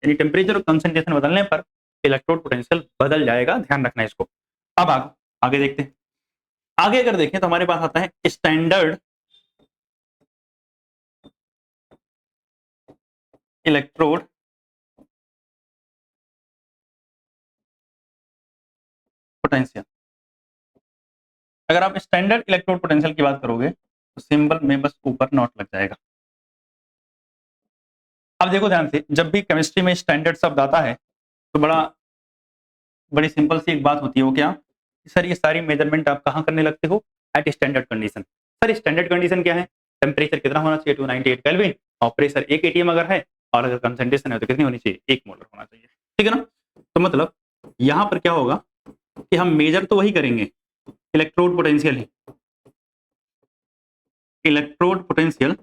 यानी टेम्परेचर और कंसंट्रेशन बदलने पर इलेक्ट्रोड पोटेंशियल बदल जाएगा, ध्यान रखना इसको। अब आगे देखते हैं। आगे अगर देखें तो हमारे पास आता है स्टैंडर्ड इलेक्ट्रोड पोटेंशियल। अगर आप स्टैंडर्ड इलेक्ट्रोड पोटेंशियल की बात करोगे तो सिंबल में बस ऊपर नॉट लग जाएगा। अब देखो ध्यान से, जब भी केमिस्ट्री में स्टैंडर्ड शब्द आता है तो बड़ी सिंपल सी एक बात होती है, वो क्या? सर ये सारी मेजरमेंट आप कहाँ करने लगते हो? At standard condition. Sir standard condition क्या है? टेम्परेचर कितना होना चाहिए? 298 केल्विन, और प्रेशर 1 atm अगर है, और अगर कंसंट्रेशन है तो कितनी होनी चाहिए? 1 मोलर होना चाहिए, ठीक है ना? तो मतलब यहाँ पर क्या होगा कि हम मेजर तो वही करेंगे, electrode potential he, electrode potential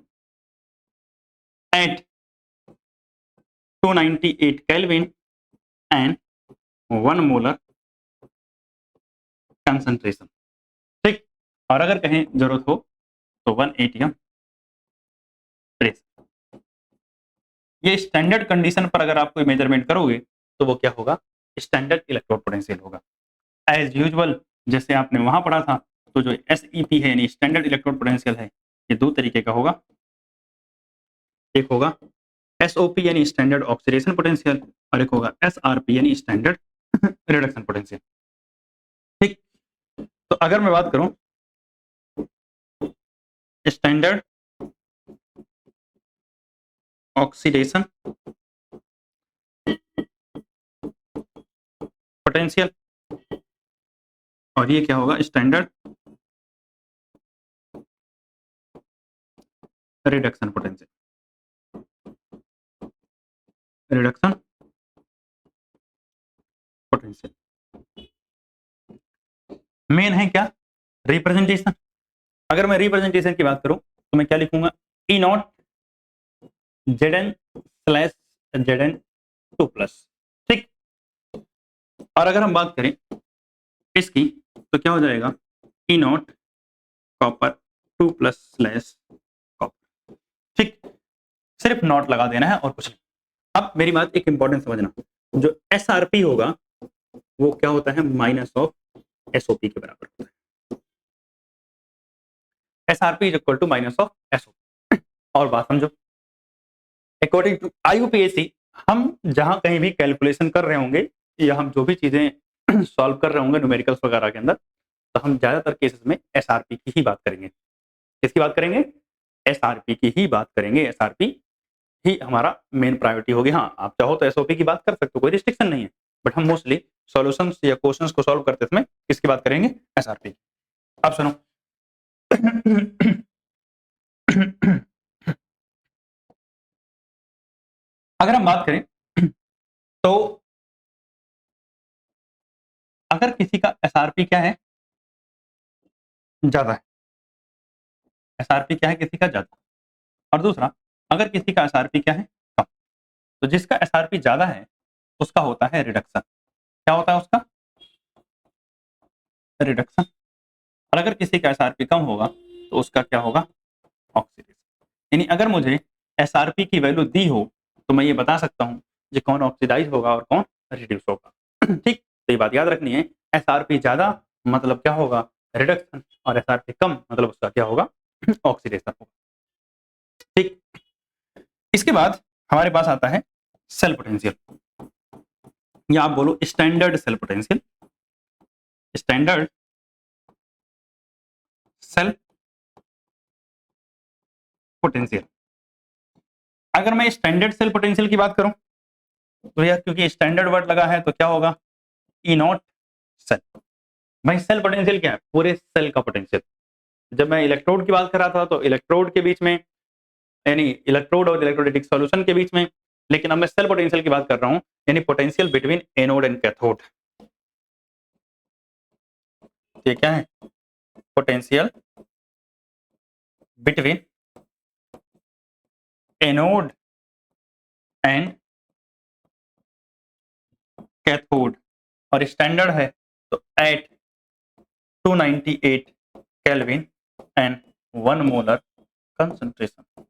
at 298 kelvin and 1 molar concentration, ठीक। और अगर कहीं जरूरत हो तो 1 atm प्रेशर। ये स्टैंडर्ड कंडीशन पर अगर आप कोई मेजरमेंट करोगे तो वो क्या होगा? स्टैंडर्ड इलेक्ट्रोड पोटेंशियल होगा। एज यूजुअल जैसे आपने वहां पढ़ा था, तो जो SEP है यानी स्टैंडर्ड इलेक्ट्रोड पोटेंशियल है, ये दो तरीके का होगा। एक होगा SOP यानी स्टैंडर्ड ऑक्सीडेशन पोटेंशियल, और एक होगा SRP यानी स्टैंडर्ड रिडक्शन पोटेंशियल, ठीक। तो अगर मैं बात करूं स्टैंडर्ड ऑक्सीडेशन पोटेंशियल, और ये क्या होगा? Standard reduction potential, reduction potential. Main है क्या? रिप्रेजेंटेशन। अगर मैं रिप्रेजेंटेशन की बात करूं तो मैं क्या लिखूंगा? E0 Zn/Zn2+, ठीक। और अगर हम बात करें इसकी तो क्या हो जाएगा? E0 copper 2+/कॉपर, ठीक। सिर्फ नॉट लगा देना है और कुछ नहीं। अब मेरी बात एक इंपॉर्टेंट समझना, जो SRP होगा वो क्या होता है? माइनस ऑफ SOP के बराबर होता है। SRP is equal to minus of SOP। और बात समझो, अकॉर्डिंग टू IUPAC हम जहां कहीं भी कैलकुलेशन कर रहे होंगे या हम जो भी चीजें सॉल्व कर रहे होंगे न्यूमेरिकल्स वगैरह के अंदर, तो हम ज्यादातर केसेस में SRP की ही बात करेंगे। किसकी बात करेंगे? SRP की ही बात करेंगे। SRP ही हमारा मेन प्रायोरिटी होगी। हाँ, आप चाहो तो SOP की बात कर सकते हो, कोई रिस्ट्रिक्शन नहीं है, बट हम मोस्टली सॉल्यूशंस या क्वेश्चंस को सॉल्व करते समय किसकी बात करेंगे? SRP। अब सुनो, अगर हम बात करें तो अगर किसी का एसआरपी क्या है, ज्यादा है, एसआरपी क्या है किसी का ज्यादा, और दूसरा अगर किसी का एसआरपी क्या है कम, तो जिसका एसआरपी ज्यादा है उसका होता है रिडक्शन। क्या होता है उसका? रिडक्शन। और अगर किसी का एसआरपी कम होगा तो उसका क्या होगा? ऑक्सीडेशन। यानी अगर मुझे एसआरपी की वैल्यू दी हो तो मैं ये बता सकता हूँ कि कौन ऑक्सीडाइज होगा और कौन रिड्यूस होगा। ठीक, तो ये बात याद रखनी है, एसआरपी ज्यादा मतलब क्या होगा? रिडक्शन, और एसआरपी कम मतलब उसका क्या होगा? ऑक्सीडेशन होगा। ठीक, इसके बाद हमारे पास आता है सेल पोटेंशियल, या आप बोलो standard cell potential. Standard cell potential. अगर मैं स्टैंडर्ड सेल पोटेंशियल की बात करूं तो यार क्योंकि स्टैंडर्ड वर्ड लगा है तो क्या होगा? ई नॉट सेल। भाई सेल पोटेंशियल क्या है? पूरे सेल का पोटेंशियल। जब मैं इलेक्ट्रोड की बात कर रहा था तो इलेक्ट्रोड के बीच में, यानी इलेक्ट्रोड और इलेक्ट्रोलाइटिक सॉल्यूशन के बीच में, लेकिन अब मैं सेल पोटेंशियल की बात कर रहा हूं, यानी potential between anode and cathode. ये क्या है? Potential between anode and cathode, और स्टैंडर्ड है तो at 298 kelvin and 1 molar concentration.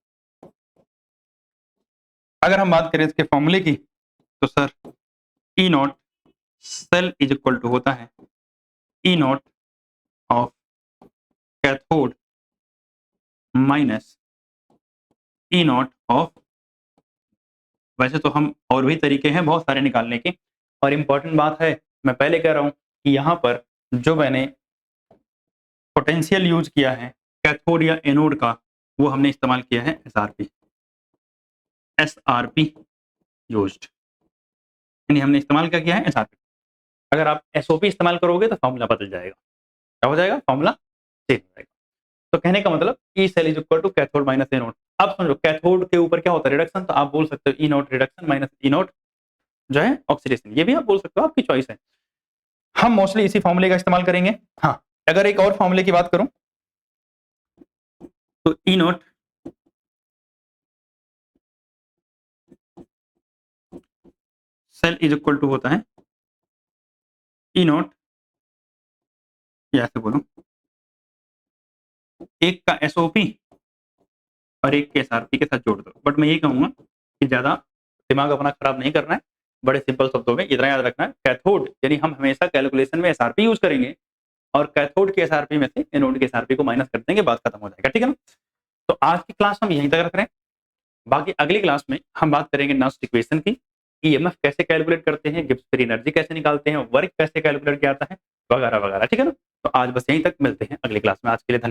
अगर हम बात करें इसके फॉर्मूले की तो sir E naught cell is equal to होता है E naught of cathode minus E naught of. वैसे तो हम और भी तरीके हैं बहुत सारे निकालने के, और इंपॉर्टेंट बात है, मैं पहले कह रहा हूं कि यहां पर जो मैंने पोटेंशियल यूज किया है कैथोड या एनोड का, वो हमने इस्तेमाल किया है एसआरपी। एसआरपी यूज्ड, यानी हमने इस्तेमाल क्या किया है? एसआरपी। अगर आप एसओपी इस्तेमाल करोगे तो फॉर्मूला बदल जाएगा। क्या हो जाएगा? फॉर्मूला चेंज हो जाएगा। तो कहने का मतलब E cell is equal to cathode minus anode. अब समझो कैथोड के ऊपर क्या होता है? रिडक्शन। तो आप बोल सकते हो ई नोट रिडक्शन माइनस ई नोट जो है ऑक्सीडेशन। ये भी आप बोल सकते हो, आपकी चॉइस है। हम मोस्टली इसी फॉर्मूले का इस्तेमाल करेंगे। हाँ, अगर एक और फॉर्मूले की बात करूं तो E naught cell is equal to होता है ई नोट, या ऐसे बोलो, एक का एसओपी और एक के एसआरपी के साथ जोड़ दो। बट मैं ये कहूंगा कि ज्यादा दिमाग अपना खराब नहीं करना है, बड़े सिंपल शब्दों में इतना याद रखना है, कैथोड यानी हम हमेशा कैलकुलेशन में एसआरपी यूज करेंगे, और कैथोड के एसआरपी में से एनोड के एसआरपी को माइनस कर देंगे, बात खत्म हो जाएगा। ठीक है ना? तो आज की क्लास हम यहीं तक रख रहे हैं। बाकी अगली क्लास में हम बात करेंगे नस्ट इक्वेशन की, ईएमएफ कैसे कैलकुलेट करते हैं, गिब्स फ्री एनर्जी कैसे निकालते हैं, वर्क कैसे कैलकुलेट किया जाता है, वगैरह वगैरह। ठीक है ना? तो आज बस यहीं तक, मिलते हैं अगली क्लास में। आज के लिए धन्यवाद।